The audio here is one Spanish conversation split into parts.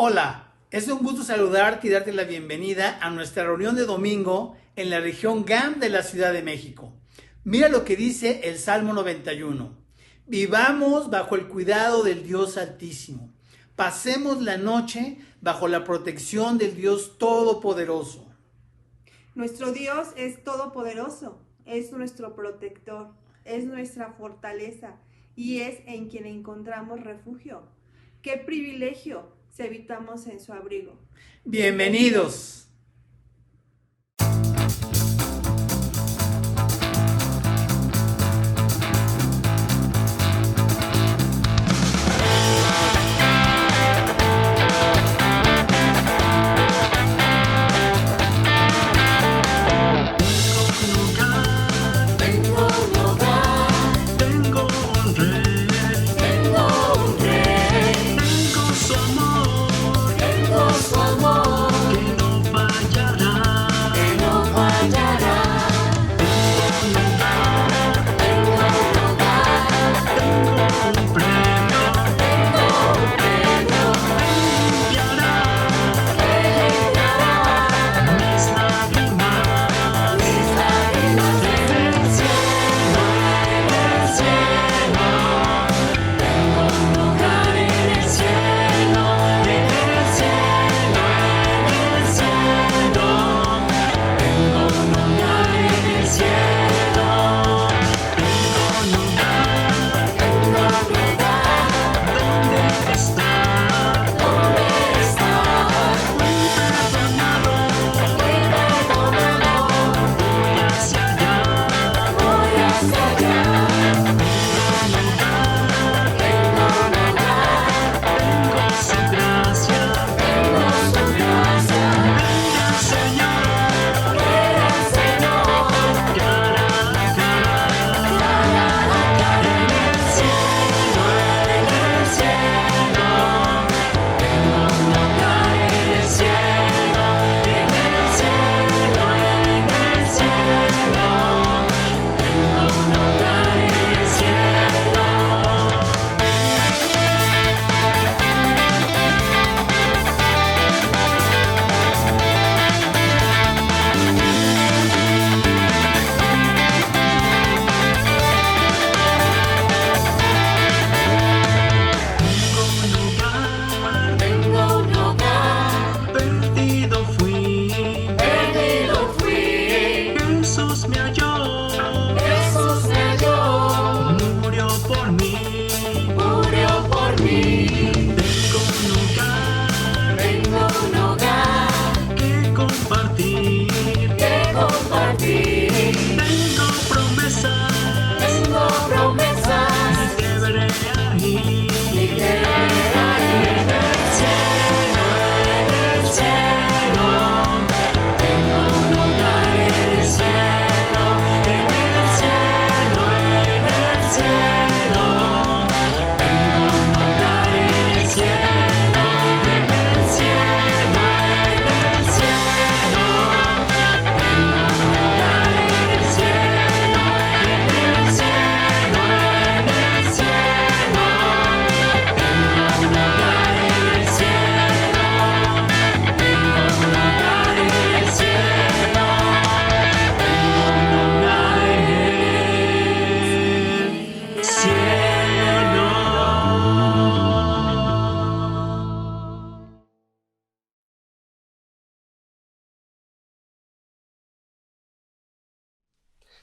Hola, es un gusto saludarte y darte la bienvenida a nuestra reunión de domingo en la región GAM de la Ciudad de México. Mira lo que dice el Salmo 91. Vivamos bajo el cuidado del Dios Altísimo. Pasemos la noche bajo la protección del Dios Todopoderoso. Nuestro Dios es todopoderoso, es nuestro protector, es nuestra fortaleza y es en quien encontramos refugio. ¡Qué privilegio si habitamos en su abrigo! Bienvenidos.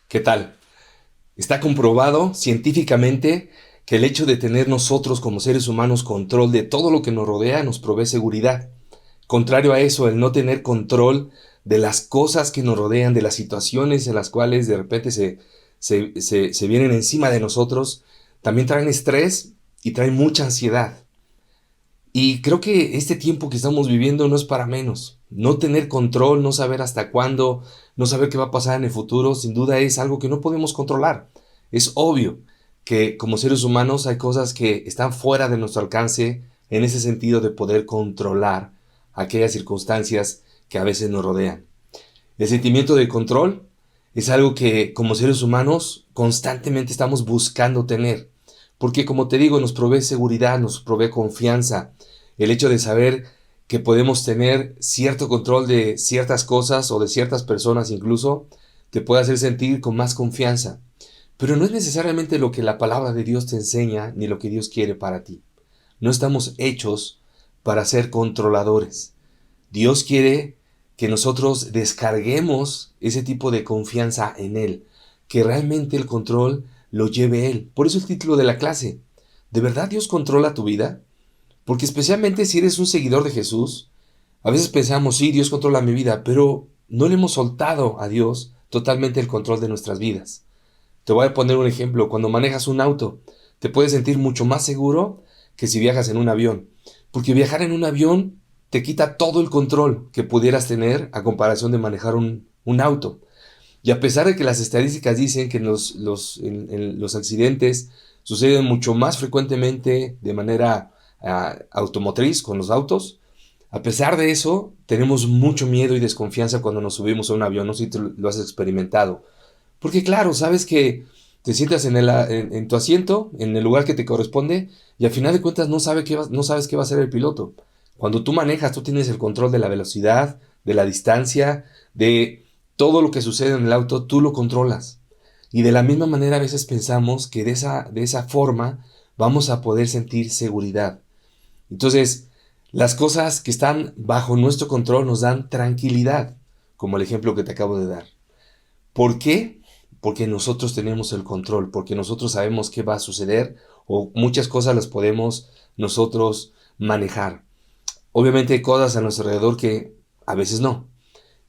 ¿Qué tal? Está comprobado científicamente que el hecho de tener nosotros como seres humanos control de todo lo que nos rodea nos provee seguridad. Contrario a eso, el no tener control de las cosas que nos rodean, de las situaciones en las cuales de repente se vienen encima de nosotros, también traen estrés y traen mucha ansiedad. Y creo que este tiempo que estamos viviendo no es para menos. No tener control, no saber hasta cuándo, no saber qué va a pasar en el futuro, sin duda es algo que no podemos controlar. Es obvio que como seres humanos hay cosas que están fuera de nuestro alcance en ese sentido de poder controlar aquellas circunstancias que a veces nos rodean. El sentimiento de control es algo que como seres humanos constantemente estamos buscando tener. Porque como te digo, nos provee seguridad, nos provee confianza. El hecho de saber que podemos tener cierto control de ciertas cosas o de ciertas personas incluso, te puede hacer sentir con más confianza. Pero no es necesariamente lo que la palabra de Dios te enseña ni lo que Dios quiere para ti. No estamos hechos para ser controladores. Dios quiere que nosotros descarguemos ese tipo de confianza en Él, que realmente el control lo lleve Él. Por eso el título de la clase. ¿De verdad Dios controla tu vida? Porque especialmente si eres un seguidor de Jesús, a veces pensamos, sí, Dios controla mi vida, pero no le hemos soltado a Dios totalmente el control de nuestras vidas. Te voy a poner un ejemplo. Cuando manejas un auto, te puedes sentir mucho más seguro que si viajas en un avión. Porque viajar en un avión te quita todo el control que pudieras tener a comparación de manejar un auto. Y a pesar de que las estadísticas dicen que los accidentes suceden mucho más frecuentemente de manera automotriz con los autos, a pesar de eso, tenemos mucho miedo y desconfianza cuando nos subimos a un avión. No sé si tú lo has experimentado. Porque claro, sabes que te sientas en tu asiento, en el lugar que te corresponde, y al final de cuentas no sabes qué va a hacer el piloto. Cuando tú manejas, tú tienes el control de la velocidad, de la distancia, de todo lo que sucede en el auto, tú lo controlas. Y de la misma manera a veces pensamos que de esa forma vamos a poder sentir seguridad. Entonces, las cosas que están bajo nuestro control nos dan tranquilidad, como el ejemplo que te acabo de dar. ¿Por qué? Porque nosotros tenemos el control, porque nosotros sabemos qué va a suceder o muchas cosas las podemos nosotros manejar. Obviamente hay cosas a nuestro alrededor que a veces no,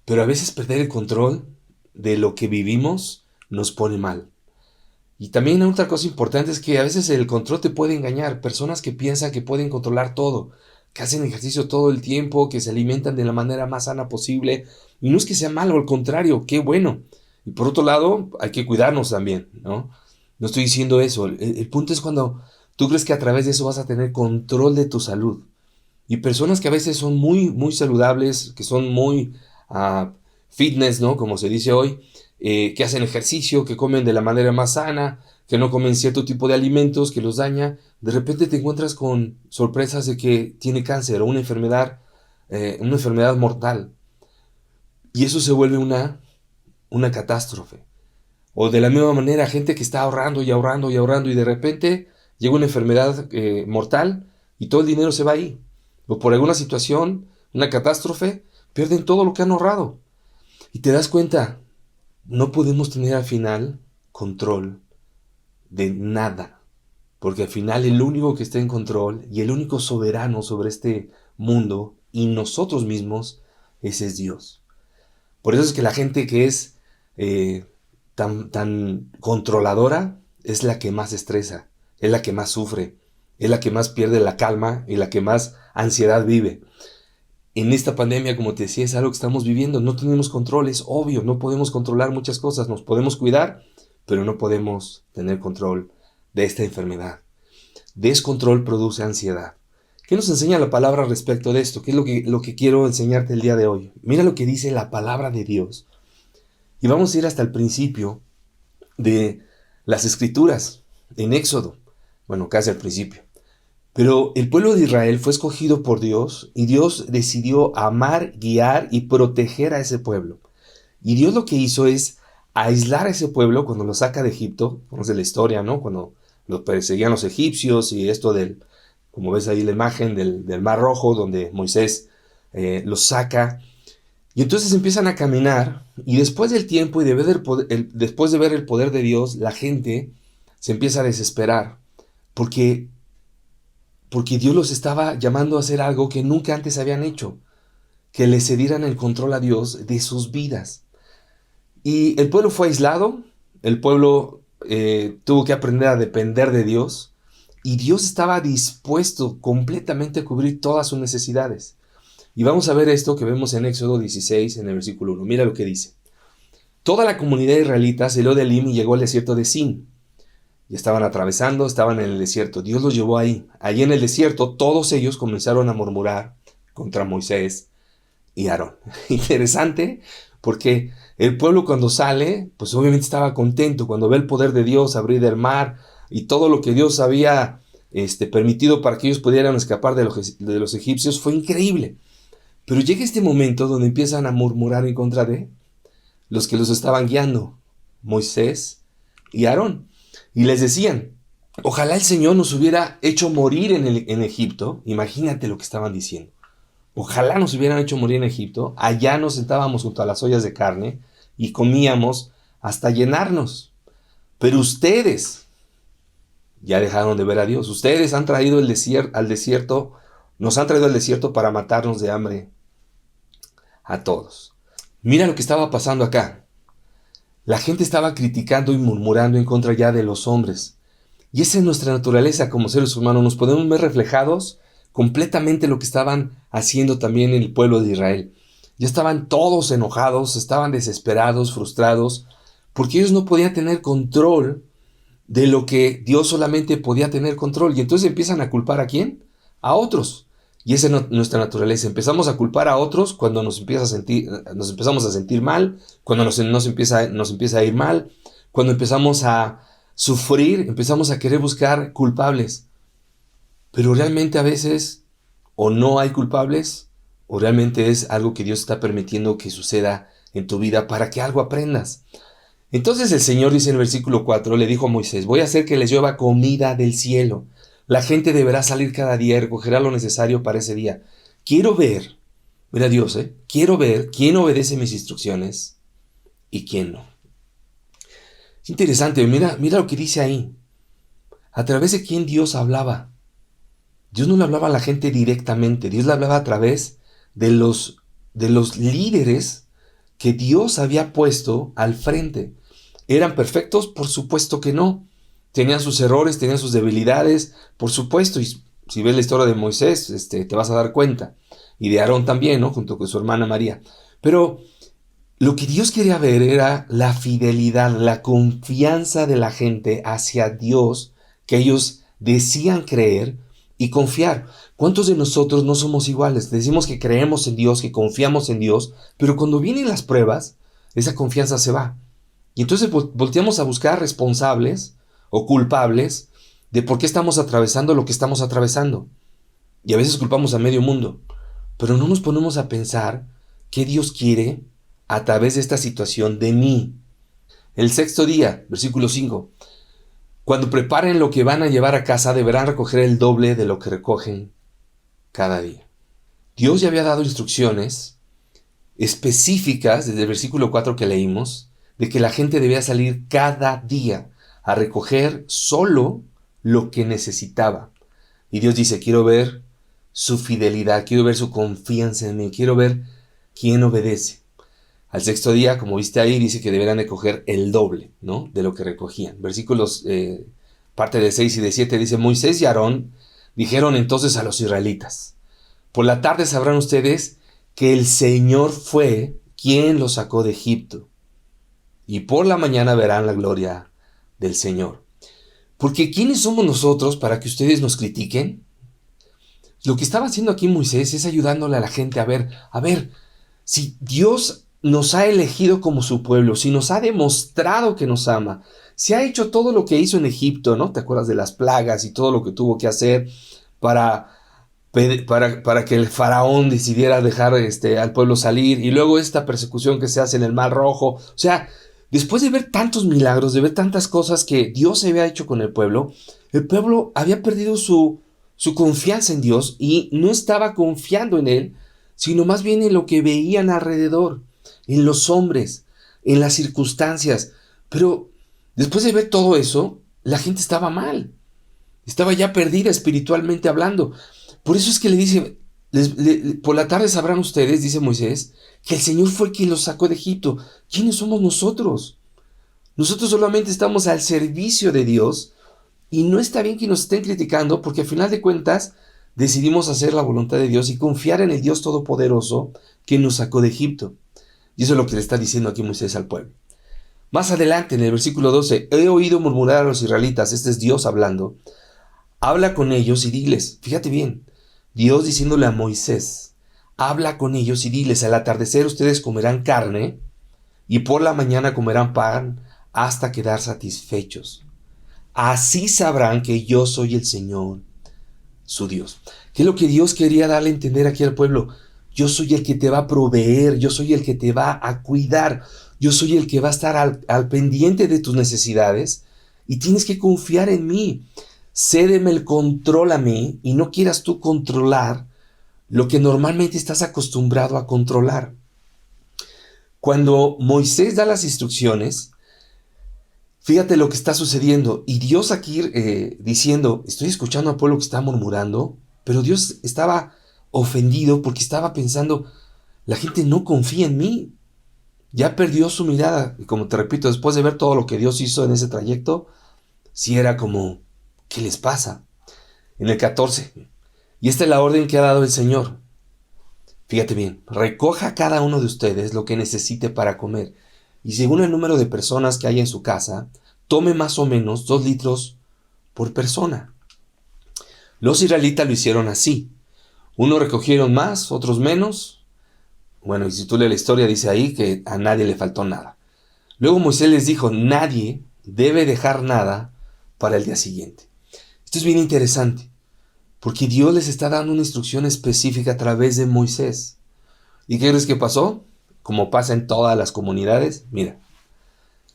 pero a veces perder el control de lo que vivimos nos pone mal. Y también otra cosa importante es que a veces el control te puede engañar. Personas que piensan que pueden controlar todo, que hacen ejercicio todo el tiempo, que se alimentan de la manera más sana posible. Y no es que sea malo, al contrario, qué bueno. Y por otro lado, hay que cuidarnos también, ¿no? No estoy diciendo eso. El punto es cuando tú crees que a través de eso vas a tener control de tu salud. Y personas que a veces son muy, muy saludables, que son muy fitness, ¿no? Como se dice hoy, que hacen ejercicio, que comen de la manera más sana, que no comen cierto tipo de alimentos que los daña. De repente te encuentras con sorpresas de que tiene cáncer o una enfermedad mortal. Y eso se vuelve una catástrofe. O de la misma manera, gente que está ahorrando y ahorrando y ahorrando y de repente llega una enfermedad mortal y todo el dinero se va ahí. O por alguna situación, una catástrofe, pierden todo lo que han ahorrado. Y te das cuenta, no podemos tener al final control de nada. Porque al final el único que está en control y el único soberano sobre este mundo y nosotros mismos, ese es Dios. Por eso es que la gente que es tan controladora es la que más estresa, es la que más sufre, es la que más pierde la calma y la que más ansiedad vive. En esta pandemia, como te decía, es algo que estamos viviendo. No tenemos control, es obvio, no podemos controlar muchas cosas. Nos podemos cuidar, pero no podemos tener control de esta enfermedad. Descontrol produce ansiedad. ¿Qué nos enseña la palabra respecto de esto? ¿Qué es lo que quiero enseñarte el día de hoy? Mira lo que dice la palabra de Dios. Y vamos a ir hasta el principio de las Escrituras, en Éxodo. Bueno, casi al principio. Pero el pueblo de Israel fue escogido por Dios y Dios decidió amar, guiar y proteger a ese pueblo. Y Dios lo que hizo es aislar a ese pueblo cuando lo saca de Egipto. Conoce la historia, ¿no? Cuando lo perseguían los egipcios y esto como ves ahí la imagen del Mar Rojo, donde Moisés los saca. Y entonces empiezan a caminar y después del tiempo y después de ver el poder de Dios, la gente se empieza a desesperar porque Dios los estaba llamando a hacer algo que nunca antes habían hecho, que le cedieran el control a Dios de sus vidas. Y el pueblo fue aislado, el pueblo tuvo que aprender a depender de Dios, y Dios estaba dispuesto completamente a cubrir todas sus necesidades. Y vamos a ver esto que vemos en Éxodo 16, en el versículo 1. Mira lo que dice. Toda la comunidad israelita salió de Elim y llegó al desierto de Sin. Y estaban en el desierto. Dios los llevó ahí. Allí en el desierto, todos ellos comenzaron a murmurar contra Moisés y Aarón. Interesante, porque el pueblo cuando sale, pues obviamente estaba contento. Cuando ve el poder de Dios abrir el mar y todo lo que Dios había permitido para que ellos pudieran escapar de los egipcios, fue increíble. Pero llega este momento donde empiezan a murmurar en contra de los que los estaban guiando, Moisés y Aarón. Y les decían, ojalá el Señor nos hubiera hecho morir en Egipto. Imagínate lo que estaban diciendo. Ojalá nos hubieran hecho morir en Egipto. Allá nos sentábamos junto a las ollas de carne y comíamos hasta llenarnos. Pero ustedes ya dejaron de ver a Dios. Ustedes han traído al desierto, nos han traído al desierto para matarnos de hambre a todos. Mira lo que estaba pasando acá. La gente estaba criticando y murmurando en contra ya de los hombres. Y esa es nuestra naturaleza como seres humanos. Nos podemos ver reflejados completamente lo que estaban haciendo también el pueblo de Israel. Ya estaban todos enojados, estaban desesperados, frustrados, porque ellos no podían tener control de lo que Dios solamente podía tener control. Y entonces empiezan a culpar ¿a quién? A otros. Y esa es nuestra naturaleza. Empezamos a culpar a otros cuando nos empezamos a sentir mal, cuando nos empieza a ir mal, cuando empezamos a sufrir, empezamos a querer buscar culpables. Pero realmente a veces o no hay culpables, o realmente es algo que Dios está permitiendo que suceda en tu vida para que algo aprendas. Entonces el Señor dice en el versículo 4, le dijo a Moisés, voy a hacer que les llueva comida del cielo. La gente deberá salir cada día y recogerá lo necesario para ese día. Quiero ver, mira Dios, quiero ver quién obedece mis instrucciones y quién no. Es interesante, mira lo que dice ahí. ¿A través de quién Dios hablaba? Dios no le hablaba a la gente directamente, Dios le hablaba a través de los líderes que Dios había puesto al frente. ¿Eran perfectos? Por supuesto que no. Tenían sus errores, tenían sus debilidades, por supuesto. Y si ves la historia de Moisés, te vas a dar cuenta. Y de Aarón también, ¿no? Junto con su hermana María. Pero lo que Dios quería ver era la fidelidad, la confianza de la gente hacia Dios, que ellos decían creer y confiar. ¿Cuántos de nosotros no somos iguales? Decimos que creemos en Dios, que confiamos en Dios, pero cuando vienen las pruebas, esa confianza se va. Y entonces volteamos a buscar responsables o culpables de por qué estamos atravesando lo que estamos atravesando. Y a veces culpamos a medio mundo, pero no nos ponemos a pensar qué Dios quiere a través de esta situación de mí. El sexto día, versículo 5. Cuando preparen lo que van a llevar a casa, deberán recoger el doble de lo que recogen cada día. Dios ya había dado instrucciones específicas desde el versículo 4 que leímos, de que la gente debía salir cada día a recoger solo lo que necesitaba. Y Dios dice, quiero ver su fidelidad, quiero ver su confianza en mí, quiero ver quién obedece. Al sexto día, como viste ahí, dice que deberán recoger el doble, ¿no? De lo que recogían. Versículos, parte de 6 y de 7 dice, Moisés y Aarón dijeron entonces a los israelitas, por la tarde sabrán ustedes que el Señor fue quien los sacó de Egipto, y por la mañana verán la gloria del Señor. Porque ¿quiénes somos nosotros para que ustedes nos critiquen? Lo que estaba haciendo aquí Moisés es ayudándole a la gente a ver, si Dios nos ha elegido como su pueblo, si nos ha demostrado que nos ama, si ha hecho todo lo que hizo en Egipto, ¿no? ¿Te acuerdas de las plagas y todo lo que tuvo que hacer para que el faraón decidiera dejar al pueblo salir, y luego esta persecución que se hace en el Mar Rojo? O sea, después de ver tantos milagros, de ver tantas cosas que Dios había hecho con el pueblo había perdido su confianza en Dios y no estaba confiando en Él, sino más bien en lo que veían alrededor, en los hombres, en las circunstancias. Pero después de ver todo eso, la gente estaba mal. Estaba ya perdida espiritualmente hablando. Por eso es que le dice, por la tarde sabrán ustedes, dice Moisés, que el Señor fue quien los sacó de Egipto. ¿Quiénes somos nosotros? Nosotros solamente estamos al servicio de Dios, y no está bien que nos estén criticando, porque al final de cuentas decidimos hacer la voluntad de Dios y confiar en el Dios Todopoderoso que nos sacó de Egipto. Y eso es lo que le está diciendo aquí Moisés al pueblo. Más adelante, en el versículo 12, he oído murmurar a los israelitas, este es Dios hablando, habla con ellos y diles, fíjate bien, Dios diciéndole a Moisés, habla con ellos y diles, al atardecer ustedes comerán carne y por la mañana comerán pan hasta quedar satisfechos. Así sabrán que yo soy el Señor, su Dios. ¿Qué es lo que Dios quería darle a entender aquí al pueblo? yo soy el que te va a proveer, yo soy el que te va a cuidar, yo soy el que va a estar al pendiente de tus necesidades y tienes que confiar en mí. Cédeme el control a mí y no quieras tú controlar lo que normalmente estás acostumbrado a controlar. Cuando Moisés da las instrucciones, fíjate lo que está sucediendo. Y Dios aquí diciendo, estoy escuchando al pueblo que está murmurando, pero Dios estaba ofendido porque estaba pensando, la gente no confía en mí. Ya perdió su mirada. Y como te repito, después de ver todo lo que Dios hizo en ese trayecto, sí era como, ¿qué les pasa? En el 14, y esta es la orden que ha dado el Señor. Fíjate bien, recoja cada uno de ustedes lo que necesite para comer, y según el número de personas que haya en su casa, tome más o menos 2 litros por persona. Los israelitas lo hicieron así. Unos recogieron más, otros menos. Bueno, y si tú lees la historia, dice ahí que a nadie le faltó nada. Luego Moisés les dijo, nadie debe dejar nada para el día siguiente. Esto es bien interesante, porque Dios les está dando una instrucción específica a través de Moisés. ¿Y qué crees que pasó? Como pasa en todas las comunidades, mira.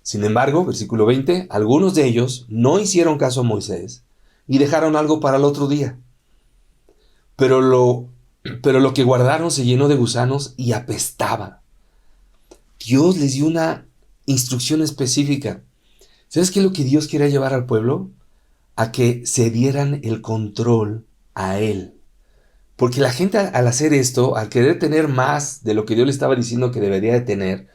Sin embargo, versículo 20, algunos de ellos no hicieron caso a Moisés y dejaron algo para el otro día. Pero lo que guardaron se llenó de gusanos y apestaba. Dios les dio una instrucción específica. ¿Sabes qué es lo que Dios quería llevar al pueblo? A que se dieran el control a Él. Porque la gente al hacer esto, al querer tener más de lo que Dios le estaba diciendo que debería de tener,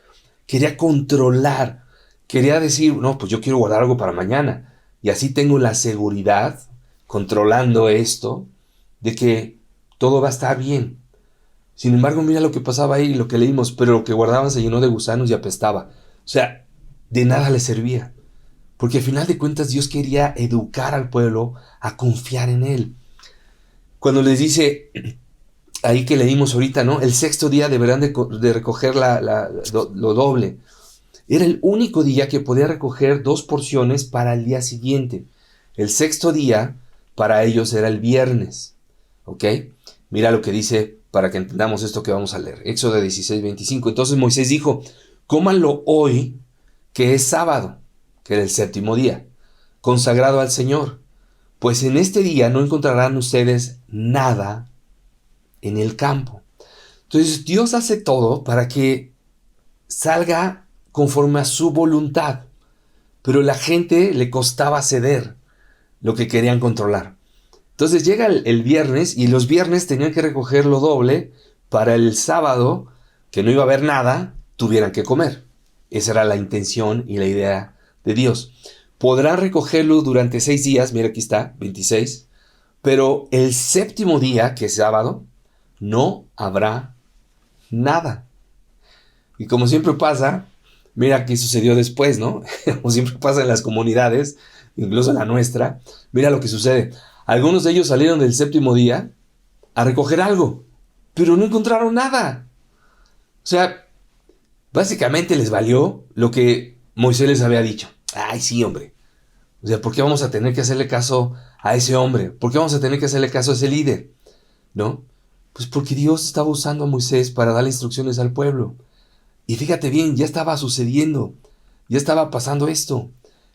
quería controlar, quería decir, no, pues yo quiero guardar algo para mañana. Y así tengo la seguridad, controlando esto, de que todo va a estar bien. Sin embargo, mira lo que pasaba ahí, lo que leímos, pero lo que guardaban se llenó de gusanos y apestaba. O sea, de nada le servía. Porque al final de cuentas Dios quería educar al pueblo a confiar en Él. Cuando les dice, ahí que leímos ahorita, ¿no? El 6º día deberán de recoger lo doble. Era el único día que podía recoger 2 porciones para el día siguiente. El 6º día para ellos era el viernes. ¿Ok? Mira lo que dice para que entendamos esto que vamos a leer. Éxodo 16:25. Entonces Moisés dijo, cómanlo hoy, que es sábado, que era el 7º día, consagrado al Señor, pues en este día no encontrarán ustedes nada en el campo. Entonces Dios hace todo para que salga conforme a su voluntad, pero la gente le costaba ceder lo que querían controlar. Entonces llega el viernes y los viernes tenían que recoger lo doble para el sábado, que no iba a haber nada, tuvieran que comer. Esa era la intención y la idea de Dios. Podrán recogerlo durante 6 días, mira aquí está, 26, pero el 7º día, que es sábado, no habrá nada. Y como siempre pasa, mira qué sucedió después, ¿no? Como siempre pasa en las comunidades, incluso en la nuestra, mira lo que sucede. Algunos de ellos salieron del 7º día a recoger algo, pero no encontraron nada. O sea, básicamente les valió lo que Moisés les había dicho. Ay, sí, hombre. O sea, ¿por qué vamos a tener que hacerle caso a ese hombre? ¿Por qué vamos a tener que hacerle caso a ese líder? ¿No? Pues porque Dios estaba usando a Moisés para darle instrucciones al pueblo. Y fíjate bien, ya estaba sucediendo. Ya estaba pasando esto.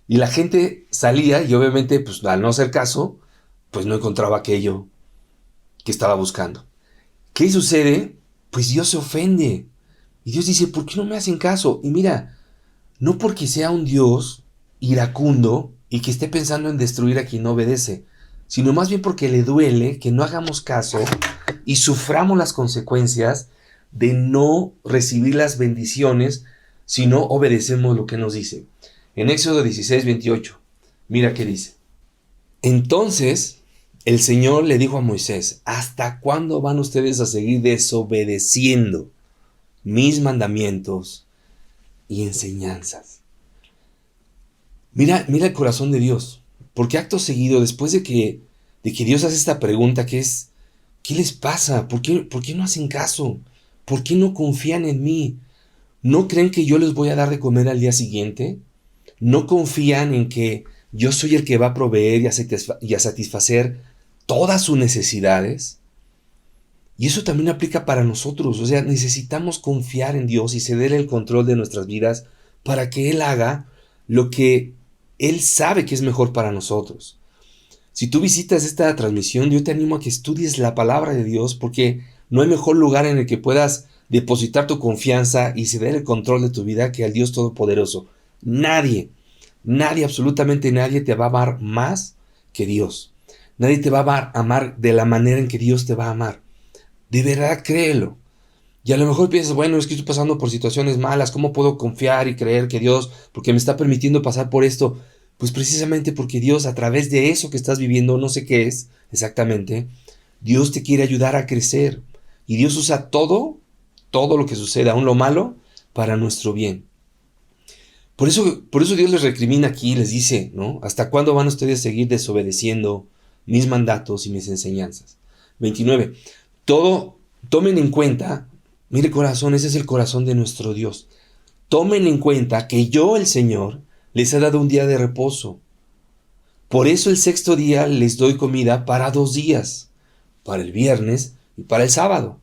Y la gente salía y obviamente, pues al no hacer caso, pues no encontraba aquello que estaba buscando. ¿Qué sucede? Pues Dios se ofende. Y Dios dice, ¿por qué no me hacen caso? Y mira, no porque sea un Dios iracundo y que esté pensando en destruir a quien no obedece, sino más bien porque le duele que no hagamos caso y suframos las consecuencias de no recibir las bendiciones si no obedecemos lo que nos dice. En Éxodo 16:28, mira qué dice. Entonces el Señor le dijo a Moisés, ¿hasta cuándo van ustedes a seguir desobedeciendo mis mandamientos y enseñanzas? Mira el corazón de Dios, porque acto seguido, después de que Dios hace esta pregunta que es, ¿qué les pasa? ¿Por qué no hacen caso? ¿Por qué no confían en mí? ¿No creen que yo les voy a dar de comer al día siguiente? ¿No confían en que yo soy el que va a proveer y a satisfacer todas sus necesidades? Y eso también aplica para nosotros. O sea, necesitamos confiar en Dios y cederle el control de nuestras vidas para que Él haga lo que Él sabe que es mejor para nosotros. Si tú visitas esta transmisión, yo te animo a que estudies la palabra de Dios, porque no hay mejor lugar en el que puedas depositar tu confianza y ceder el control de tu vida que al Dios Todopoderoso. Nadie, absolutamente nadie te va a amar más que Dios. Nadie te va a amar de la manera en que Dios te va a amar. De verdad, créelo. Y a lo mejor piensas, bueno, es que estoy pasando por situaciones malas, ¿cómo puedo confiar y creer que Dios, porque me está permitiendo pasar por esto? Pues precisamente porque Dios, a través de eso que estás viviendo, no sé qué es exactamente, Dios te quiere ayudar a crecer. Y Dios usa todo lo que sucede, aún lo malo, para nuestro bien. Por eso Dios les recrimina aquí, les dice, ¿no? ¿Hasta cuándo van ustedes a seguir desobedeciendo mis mandatos y mis enseñanzas? 29. Tomen en cuenta, mire corazón, ese es el corazón de nuestro Dios. Tomen en cuenta que yo, el Señor, les he dado un día de reposo. Por eso el sexto día les doy comida para 2 días, para el viernes y para el sábado.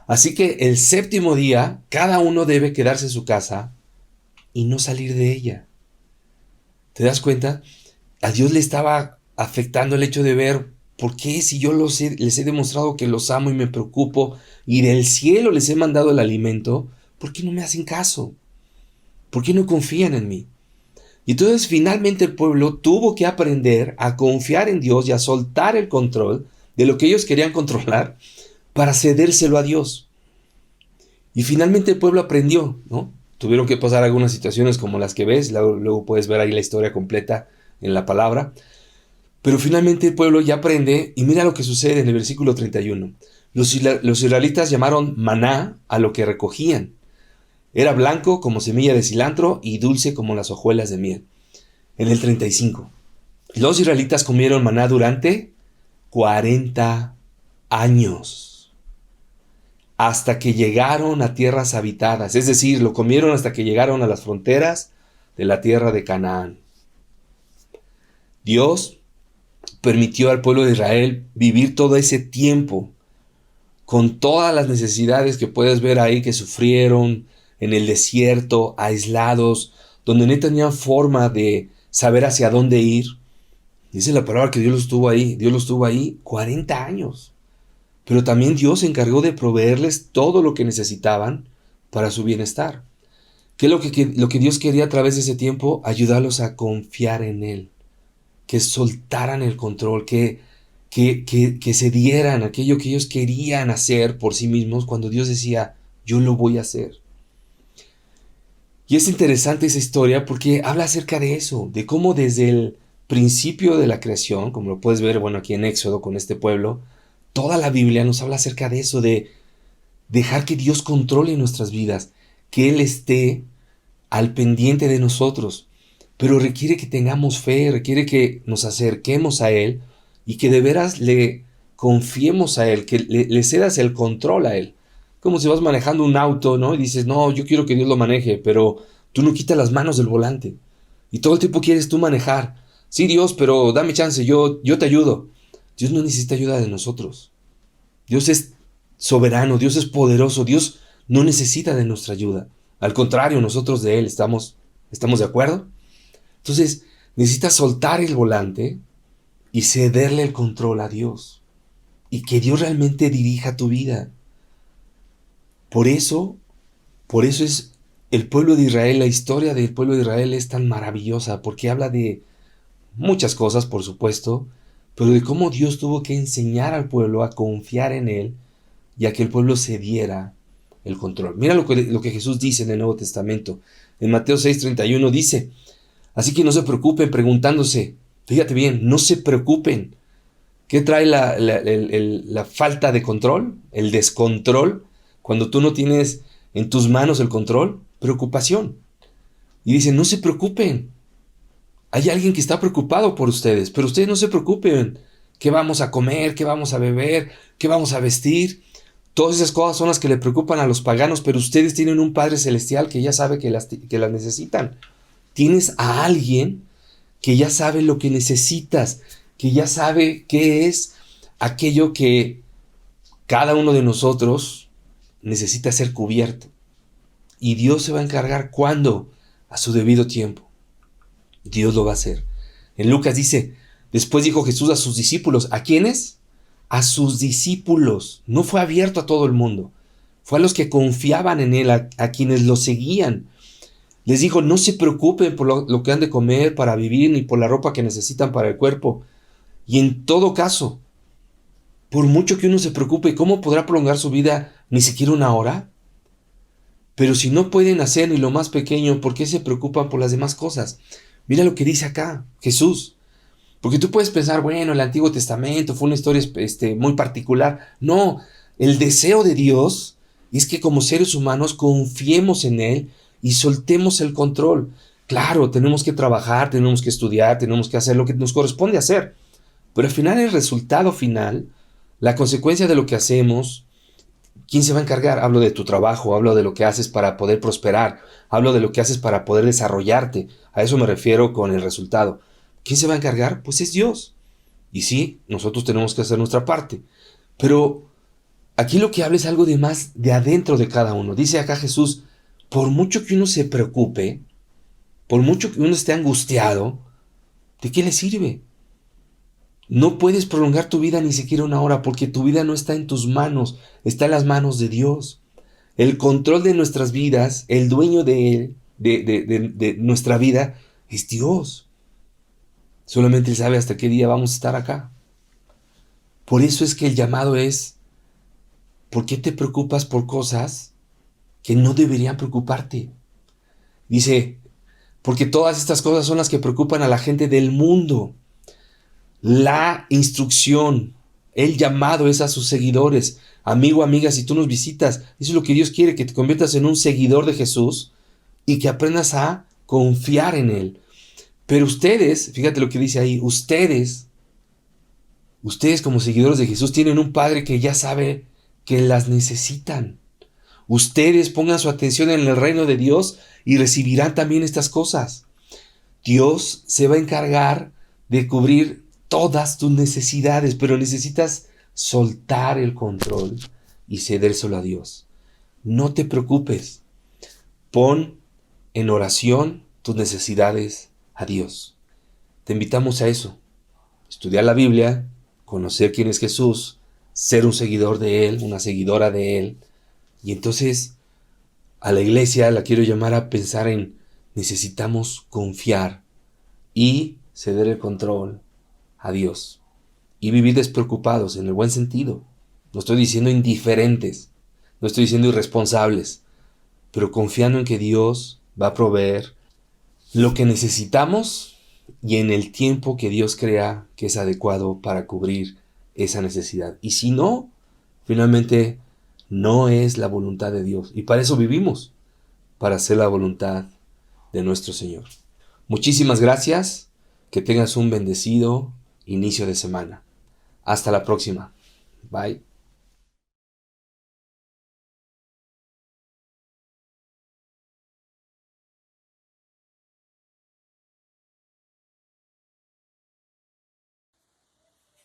Así que el séptimo día, cada uno debe quedarse en su casa y no salir de ella. ¿Te das cuenta? A Dios le estaba afectando el hecho de ver, ¿por qué si yo les he demostrado que los amo y me preocupo y del cielo les he mandado el alimento, ¿por qué no me hacen caso? ¿Por qué no confían en mí? Y entonces finalmente el pueblo tuvo que aprender a confiar en Dios y a soltar el control de lo que ellos querían controlar para cedérselo a Dios. Y finalmente el pueblo aprendió, ¿no? Tuvieron que pasar algunas situaciones como las que ves, luego puedes ver ahí la historia completa en la palabra. Pero finalmente el pueblo ya aprende, y mira lo que sucede en el versículo 31. Los israelitas llamaron maná a lo que recogían. Era blanco como semilla de cilantro y dulce como las hojuelas de miel. En el 35. Los israelitas comieron maná durante 40 años. Hasta que llegaron a tierras habitadas. Es decir, lo comieron hasta que llegaron a las fronteras de la tierra de Canaán. Dios permitió al pueblo de Israel vivir todo ese tiempo con todas las necesidades que puedes ver ahí que sufrieron en el desierto, aislados, donde no tenían forma de saber hacia dónde ir. Dice la palabra que Dios los tuvo ahí 40 años. Pero también Dios se encargó de proveerles todo lo que necesitaban para su bienestar. ¿Qué es lo que Dios quería a través de ese tiempo? Ayudarlos a confiar en Él, que soltaran el control, que se dieran aquello que ellos querían hacer por sí mismos cuando Dios decía, yo lo voy a hacer. Y es interesante esa historia porque habla acerca de eso, de cómo desde el principio de la creación, como lo puedes ver, bueno, aquí en Éxodo con este pueblo, toda la Biblia nos habla acerca de eso, de dejar que Dios controle nuestras vidas, que Él esté al pendiente de nosotros. Pero requiere que tengamos fe, requiere que nos acerquemos a Él y que de veras le confiemos a Él, que le cedas el control a Él. Como si vas manejando un auto, ¿no? Y dices, no, yo quiero que Dios lo maneje, pero tú no quitas las manos del volante. Y todo el tiempo quieres tú manejar. Sí, Dios, pero dame chance, yo te ayudo. Dios no necesita ayuda de nosotros. Dios es soberano, Dios es poderoso, Dios no necesita de nuestra ayuda. Al contrario, nosotros de Él estamos de acuerdo. Entonces, necesitas soltar el volante y cederle el control a Dios. Y que Dios realmente dirija tu vida. Por eso es el pueblo de Israel, la historia del pueblo de Israel es tan maravillosa, porque habla de muchas cosas, por supuesto, pero de cómo Dios tuvo que enseñar al pueblo a confiar en Él y a que el pueblo se diera el control. Mira lo que Jesús dice en el Nuevo Testamento. En Mateo 6:31 dice, así que no se preocupen preguntándose, fíjate bien, no se preocupen. ¿Qué trae la falta de control? El descontrol. Cuando tú no tienes en tus manos el control, preocupación. Y dice, no se preocupen. Hay alguien que está preocupado por ustedes, pero ustedes no se preocupen. ¿Qué vamos a comer? ¿Qué vamos a beber? ¿Qué vamos a vestir? Todas esas cosas son las que le preocupan a los paganos, pero ustedes tienen un Padre Celestial que ya sabe que las necesitan. Tienes a alguien que ya sabe lo que necesitas, que ya sabe qué es aquello que Cada uno de nosotros necesita ser cubierto. Y Dios se va a encargar, ¿cuándo? A su debido tiempo. Dios lo va a hacer. En Lucas dice, después dijo Jesús a sus discípulos. ¿A quiénes? A sus discípulos. No fue abierto a todo el mundo. Fue a los que confiaban en Él, a quienes lo seguían. Les dijo, no se preocupen por lo que han de comer para vivir, ni por la ropa que necesitan para el cuerpo. Y en todo caso, por mucho que uno se preocupe, ¿cómo podrá prolongar su vida ni siquiera una hora? Pero si no pueden hacer ni lo más pequeño, ¿por qué se preocupan por las demás cosas? Mira lo que dice acá Jesús. Porque tú puedes pensar, bueno, el Antiguo Testamento fue una historia muy particular. No, el deseo de Dios es que como seres humanos confiemos en Él y soltemos el control. Claro, tenemos que trabajar, tenemos que estudiar, tenemos que hacer lo que nos corresponde hacer. Pero al final, el resultado final, la consecuencia de lo que hacemos, ¿quién se va a encargar? Hablo de tu trabajo, hablo de lo que haces para poder prosperar, hablo de lo que haces para poder desarrollarte. A eso me refiero con el resultado. ¿Quién se va a encargar? Pues es Dios. Y sí, nosotros tenemos que hacer nuestra parte. Pero aquí lo que habla es algo de más de adentro de cada uno. Dice acá Jesús, por mucho que uno se preocupe, por mucho que uno esté angustiado, ¿de qué le sirve? No puedes prolongar tu vida ni siquiera una hora porque tu vida no está en tus manos, está en las manos de Dios. El control de nuestras vidas, el dueño de nuestra vida es Dios. Solamente Él sabe hasta qué día vamos a estar acá. Por eso es que el llamado es, ¿por qué te preocupas por cosas que no deberían preocuparte? Dice, porque todas estas cosas son las que preocupan a la gente del mundo. La instrucción, el llamado es a sus seguidores. Amigo, amiga, si tú nos visitas, eso es lo que Dios quiere, que te conviertas en un seguidor de Jesús y que aprendas a confiar en Él. Pero ustedes, fíjate lo que dice ahí, ustedes como seguidores de Jesús tienen un Padre que ya sabe que las necesitan. Ustedes pongan su atención en el reino de Dios y recibirán también estas cosas. Dios se va a encargar de cubrir todas tus necesidades, pero necesitas soltar el control y cedérselo a Dios. No te preocupes. Pon en oración tus necesidades a Dios. Te invitamos a eso. Estudiar la Biblia, conocer quién es Jesús, ser un seguidor de Él, una seguidora de Él. Y entonces a la iglesia la quiero llamar a pensar en necesitamos confiar y ceder el control a Dios y vivir despreocupados en el buen sentido. No estoy diciendo indiferentes, no estoy diciendo irresponsables, pero confiando en que Dios va a proveer lo que necesitamos y en el tiempo que Dios crea que es adecuado para cubrir esa necesidad. Y si no, finalmente no es la voluntad de Dios. Y para eso vivimos, para hacer la voluntad de nuestro Señor. Muchísimas gracias. Que tengas un bendecido inicio de semana. Hasta la próxima. Bye.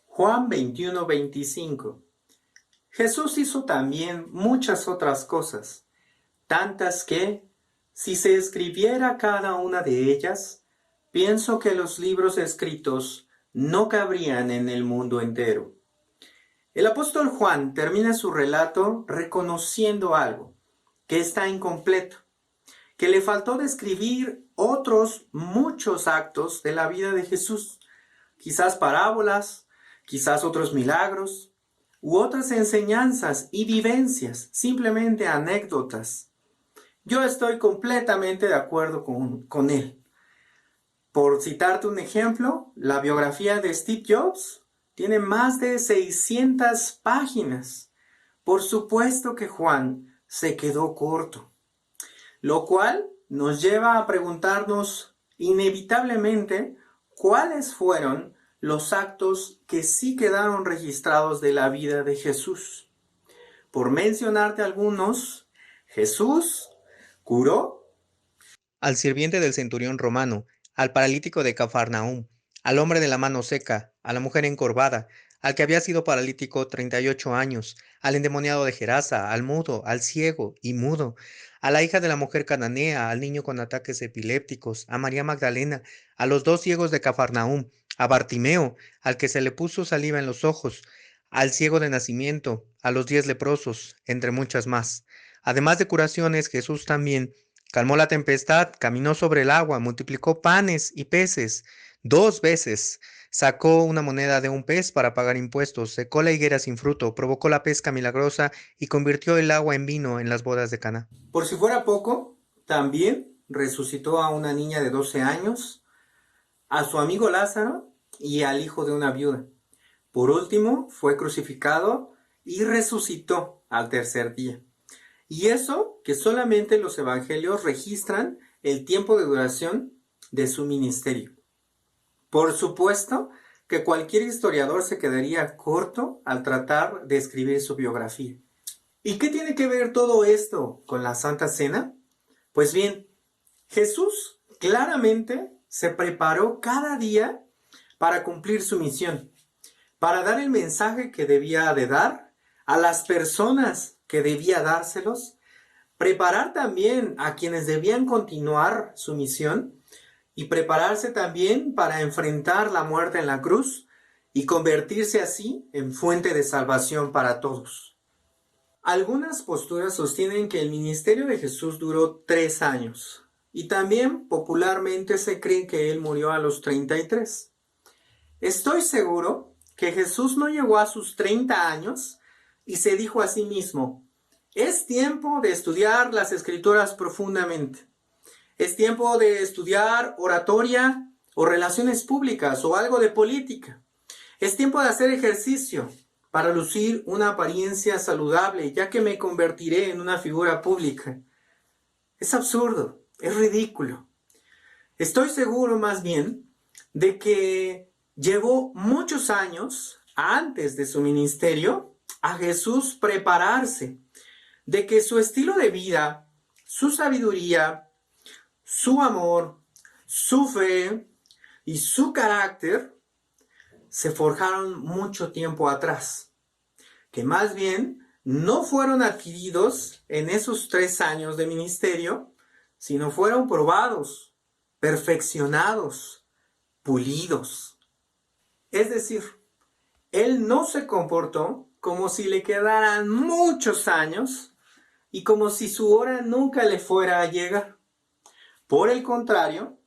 Juan 21:25. Jesús hizo también muchas otras cosas, tantas que, si se escribiera cada una de ellas, pienso que los libros escritos no cabrían en el mundo entero. El apóstol Juan termina su relato reconociendo algo, que está incompleto, que le faltó describir otros muchos actos de la vida de Jesús, quizás parábolas, quizás otros milagros, u otras enseñanzas y vivencias, simplemente anécdotas. Yo estoy completamente de acuerdo con él. Por citarte un ejemplo, la biografía de Steve Jobs tiene más de 600 páginas. Por supuesto que Juan se quedó corto, lo cual nos lleva a preguntarnos inevitablemente cuáles fueron los actos que sí quedaron registrados de la vida de Jesús. Por mencionarte algunos, Jesús curó al sirviente del centurión romano, al paralítico de Cafarnaúm, al hombre de la mano seca, a la mujer encorvada, al que había sido paralítico 38 años, al endemoniado de Gerasa, al mudo, al ciego y mudo, a la hija de la mujer cananea, al niño con ataques epilépticos, a María Magdalena, a los 2 ciegos de Cafarnaúm, a Bartimeo, al que se le puso saliva en los ojos, al ciego de nacimiento, a los 10 leprosos, entre muchas más. Además de curaciones, Jesús también calmó la tempestad, caminó sobre el agua, multiplicó panes y peces 2 veces. Sacó una moneda de un pez para pagar impuestos, secó la higuera sin fruto, provocó la pesca milagrosa y convirtió el agua en vino en las bodas de Caná. Por si fuera poco, también resucitó a una niña de 12 años, a su amigo Lázaro y al hijo de una viuda. Por último, fue crucificado y resucitó al tercer día. Y eso que solamente los evangelios registran el tiempo de duración de su ministerio. Por supuesto que cualquier historiador se quedaría corto al tratar de escribir su biografía. ¿Y qué tiene que ver todo esto con la Santa Cena? Pues bien, Jesús claramente se preparó cada día para cumplir su misión, para dar el mensaje que debía de dar a las personas que debía dárselos, preparar también a quienes debían continuar su misión y prepararse también para enfrentar la muerte en la cruz y convertirse así en fuente de salvación para todos. Algunas posturas sostienen que el ministerio de Jesús duró 3 años y también popularmente se cree que él murió a los 33. Estoy seguro que Jesús no llegó a sus 30 años y se dijo a sí mismo: es tiempo de estudiar las Escrituras profundamente. Es tiempo de estudiar oratoria o relaciones públicas o algo de política. Es tiempo de hacer ejercicio para lucir una apariencia saludable, ya que me convertiré en una figura pública. Es absurdo, es ridículo. Estoy seguro más bien de que llevó muchos años antes de su ministerio a Jesús prepararse, de que su estilo de vida, su sabiduría, su amor, su fe y su carácter se forjaron mucho tiempo atrás, que más bien no fueron adquiridos en esos 3 años de ministerio, sino fueron probados, perfeccionados, pulidos. Es decir, él no se comportó como si le quedaran muchos años y como si su hora nunca le fuera a llegar. Por el contrario,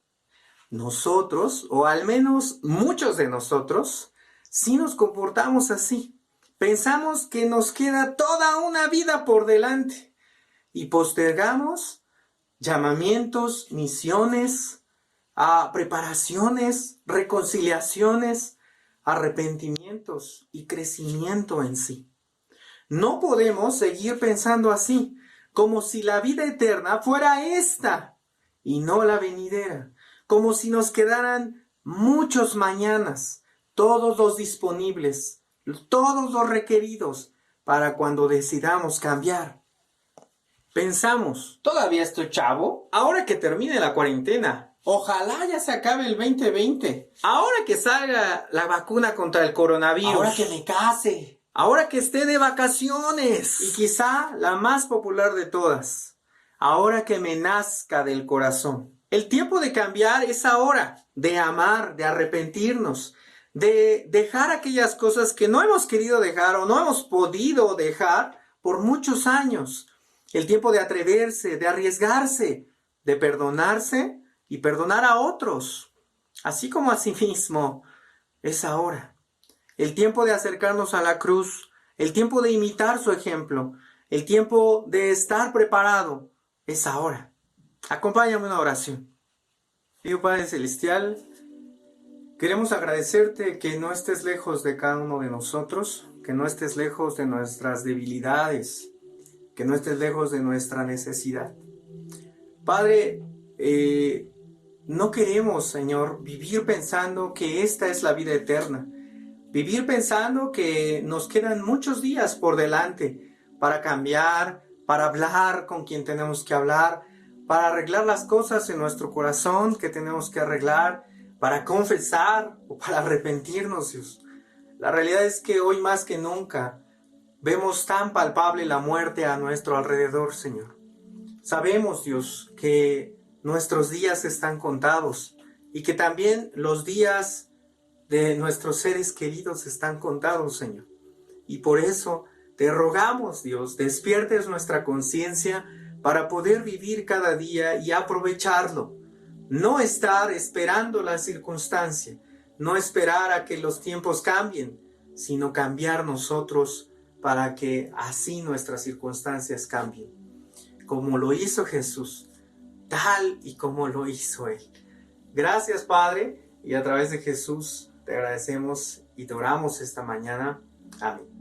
nosotros, o al menos muchos de nosotros, sí nos comportamos así. Pensamos que nos queda toda una vida por delante y postergamos llamamientos, misiones, preparaciones, reconciliaciones, arrepentimientos y crecimiento en sí. No podemos seguir pensando así, como si la vida eterna fuera esta y no la venidera, como si nos quedaran muchos mañanas, todos los disponibles, todos los requeridos para cuando decidamos cambiar. Pensamos, todavía estoy chavo, ahora que termine la cuarentena, ojalá ya se acabe el 2020, ahora que salga la vacuna contra el coronavirus, ahora que me case, ahora que esté de vacaciones y quizá la más popular de todas, ahora que me nazca del corazón. El tiempo de cambiar es ahora, de amar, de arrepentirnos, de dejar aquellas cosas que no hemos querido dejar o no hemos podido dejar por muchos años. El tiempo de atreverse, de arriesgarse, de perdonarse y perdonar a otros, así como a sí mismo, es ahora. El tiempo de acercarnos a la cruz, el tiempo de imitar su ejemplo, el tiempo de estar preparado, es ahora. Acompáñame en una oración. Dios Padre Celestial, queremos agradecerte que no estés lejos de cada uno de nosotros, que no estés lejos de nuestras debilidades, que no estés lejos de nuestra necesidad. Padre, no queremos, Señor, vivir pensando que esta es la vida eterna, vivir pensando que nos quedan muchos días por delante para cambiar, para hablar con quien tenemos que hablar, para arreglar las cosas en nuestro corazón que tenemos que arreglar, para confesar o para arrepentirnos, Dios. La realidad es que hoy más que nunca Vemos tan palpable la muerte a nuestro alrededor, Señor. Sabemos, Dios, que nuestros días están contados y que también los días de nuestros seres queridos están contados, Señor. Y por eso te rogamos, Dios, despiertes nuestra conciencia para poder vivir cada día y aprovecharlo. No estar esperando la circunstancia, no esperar a que los tiempos cambien, sino cambiar nosotros para que así nuestras circunstancias cambien. Como lo hizo Jesús, tal y como lo hizo Él. Gracias, Padre, y a través de Jesús te agradecemos y te oramos esta mañana. Amén.